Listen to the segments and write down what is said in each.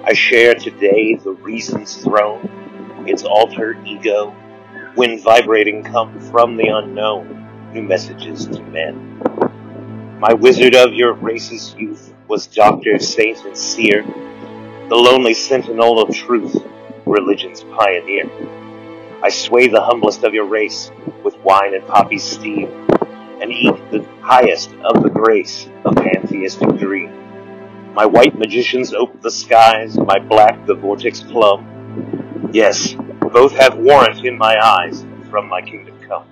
I share today the reason's throne, its alter ego, when vibrating come from the unknown, new messages to men. My wizard of your race's youth was doctor, saint, and seer, the lonely sentinel of truth, religion's pioneer. I sway the humblest of your race with wine and poppy steam, and eat the highest of the grace of pantheistic dream. My white magicians ope the skies, my black the vortex plumb. Yes, both have warrant in my eyes, from my kingdom come.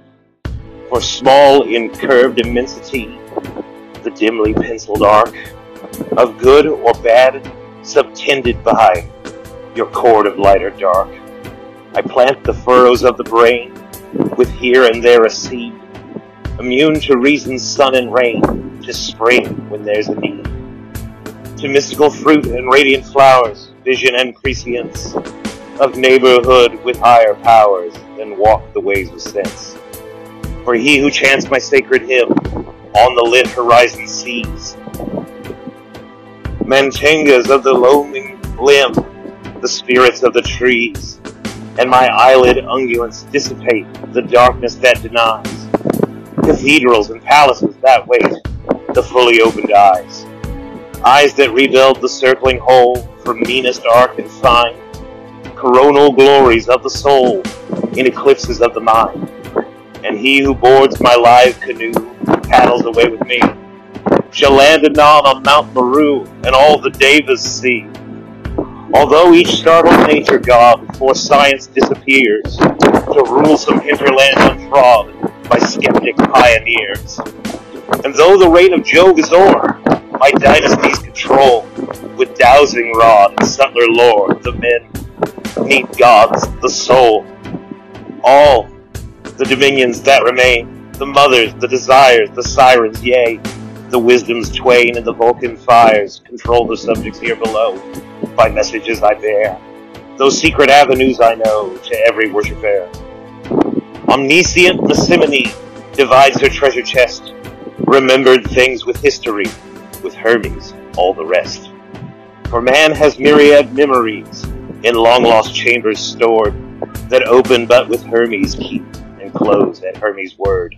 For small in curved immensity, the dimly penciled arc of good or bad, subtended by your chord of light or dark. I plant the furrows of the brain, with here and there a seed, immune to reason's sun and rain, to spring when there's a need, to mystical fruit and radiant flowers, vision and prescience, of neighborhood with higher powers than walk the ways of sense. For he who chants my sacred hymn on the lit horizon sees mantangas of the loaming limb, the spirits of the trees, and my eyelid unguents dissipate the darkness that denies cathedrals and palaces that wait the fully opened eyes, eyes that rebuild the circling whole from meanest arc and fine, coronal glories of the soul in eclipses of the mind. And he who boards my live canoe, paddles away with me, shall land anon on Mount Meru and all the Devas see. Although each startled nature god before science disappears to rule some hinterland untrod by skeptic pioneers. And though the reign of Jove is o'er, my dynasty's control, with dowsing rod and subtler lore, the men meet gods, the soul. All the dominions that remain, the mothers, the desires, the sirens, yea, the wisdoms twain and the Vulcan fires control the subjects here below by messages I bear, those secret avenues I know to every worshipper. Omniscient Messimony divides her treasure chest, remembered things with history, with Hermes all the rest. For man has myriad memories in long-lost chambers stored, that open but with Hermes keep, and close at Hermes' word.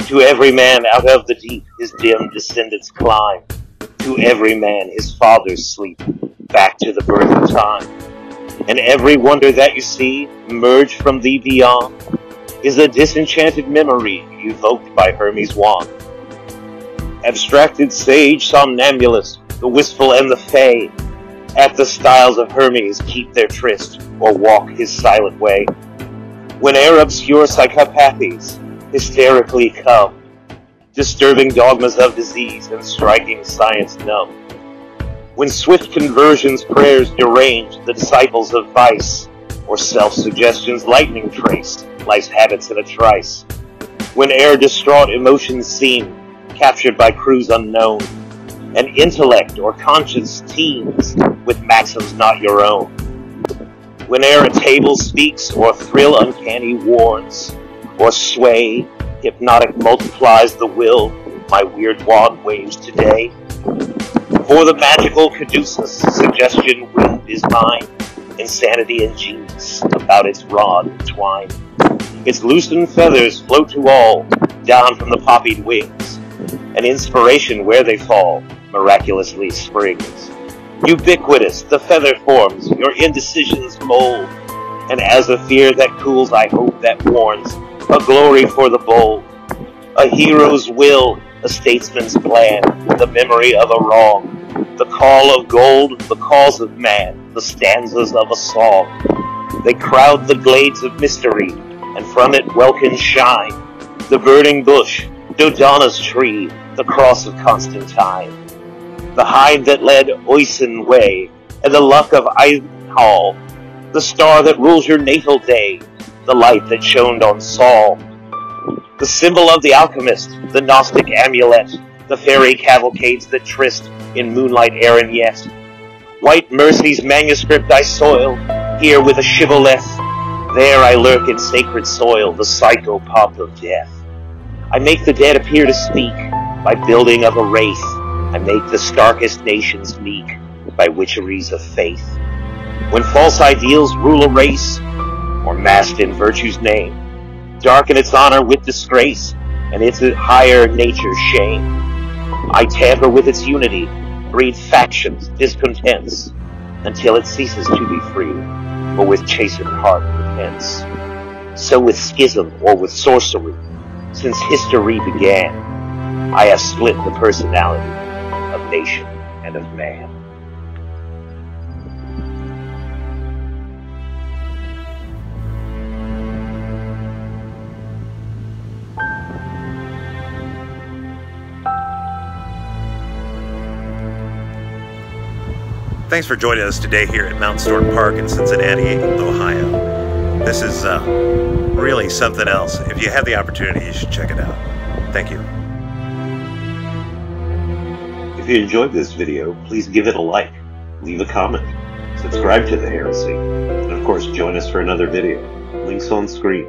To every man out of the deep his dim descendants climb, to every man his fathers sleep, back to the birth of time. And every wonder that you see emerge from thee beyond is a disenchanted memory evoked by Hermes' wand. Abstracted sage somnambulist, the wistful and the fey, at the styles of Hermes keep their tryst or walk his silent way. Whene'er obscure psychopathies hysterically come, disturbing dogmas of disease and striking science numb. When swift conversions prayers derange the disciples of vice, or self-suggestion's lightning trace life's habits in a trice. Whene'er distraught emotions seem captured by crews unknown, and intellect or conscience teems with maxims not your own. Whene'er a table speaks or thrill uncanny warns, or sway hypnotic multiplies the will my weird wand waves today. For the magical caduceus suggestion wind is mine, insanity and genius about its rod entwined. Its loosened feathers float to all, down from the poppied wings, and inspiration where they fall miraculously springs. Ubiquitous the feather forms your indecisions mold, and as a fear that cools I hope that warns, a glory for the bold, a hero's will, a statesman's plan, the memory of a wrong, the call of gold, the calls of man, the stanzas of a song. They crowd the glades of mystery, and from it welkin shine the burning bush, Dodonna's tree, the cross of Constantine, the hide that led Oisin way, and the luck of Einhall, the star that rules your natal day, the light that shone on Saul, the symbol of the alchemist, the Gnostic amulet, the fairy cavalcades that tryst in moonlight Aaron yet. White Mercy's manuscript I soil, here with a shibboleth, there I lurk in sacred soil, the psychopomp of death. I make the dead appear to speak, by building of a wraith, I make the starkest nations meek, by witcheries of faith. When false ideals rule a race, or masked in virtue's name, darken its honor with disgrace, and its higher nature's shame. I tamper with its unity, breed factions, discontents, until it ceases to be free, or with chastened heart repents. So with schism or with sorcery, since history began, I have split the personality of nation and of man. Thanks for joining us today here at Mount Storm Park in Cincinnati, Ohio. This is really something else. If you have the opportunity, you should check it out. Thank you. If you enjoyed this video, please give it a like, leave a comment, subscribe to the Heresy, and of course join us for another video. Links on screen.